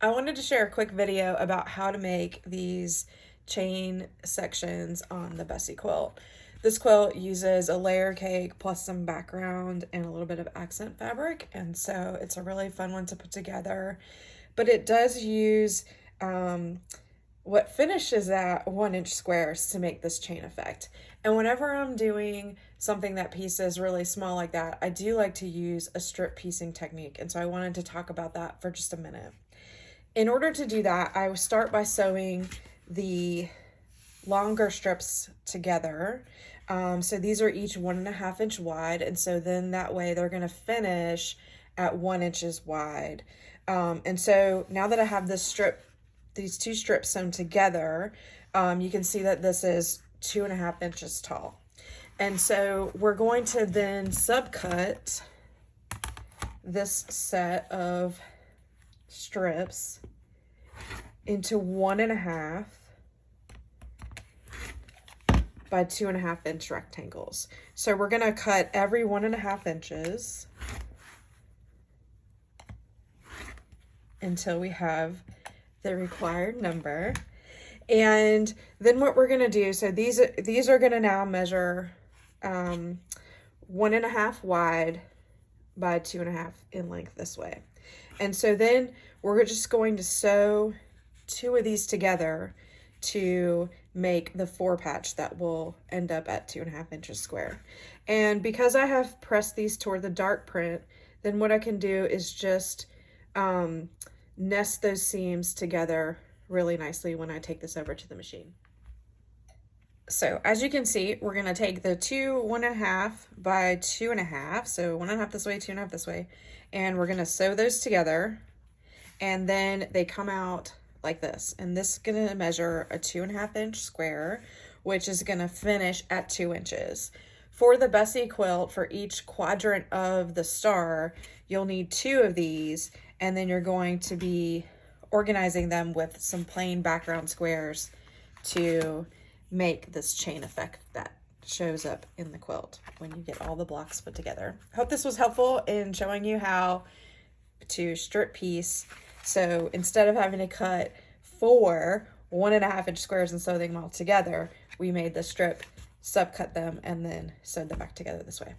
I wanted to share a quick video about how to make these chain sections on the Bessie quilt. This quilt uses a layer cake plus some background and a little bit of accent fabric, and so it's a really fun one to put together. But it does use what finishes at 1-inch squares to make this chain effect. And whenever I'm doing something that pieces really small like that, I do like to use a strip piecing technique, and so I wanted to talk about that for just a minute. In order to do that, I would start by sewing the longer strips together. So these are each 1.5 inch wide, and so then that way they're going to finish at 1 inch wide. And so now that I have these two strips sewn together, you can see that this is 2.5 inches tall. And so we're going to then subcut this set of strips into 1.5 by 2.5 inch rectangles. So we're going to cut every 1.5 inches until we have the required number. And then what we're going to do, so these are going to now measure 1.5 wide by 2.5 in length this way. And so then we're just going to sew 2 of these together to make the 4 patch that will end up at 2.5 inches square. And because I have pressed these toward the dark print, then what I can do is just nest those seams together really nicely when I take this over to the machine. So as you can see, we're going to take the 1.5 by 2.5, so 1.5 this way, 2.5 this way, and we're going to sew those together, and then they come out like this. And this is going to measure a 2.5 inch square, which is going to finish at 2 inches. For the Bessie quilt, for each quadrant of the star, you'll need 2 of these, and then you're going to be organizing them with some plain background squares to make this chain effect that shows up in the quilt when you get all the blocks put together. Hope this was helpful in showing you how to strip piece. So instead of having to cut 4 1.5 inch squares and sew them all together, we made the strip, subcut them, and then sewed them back together this way.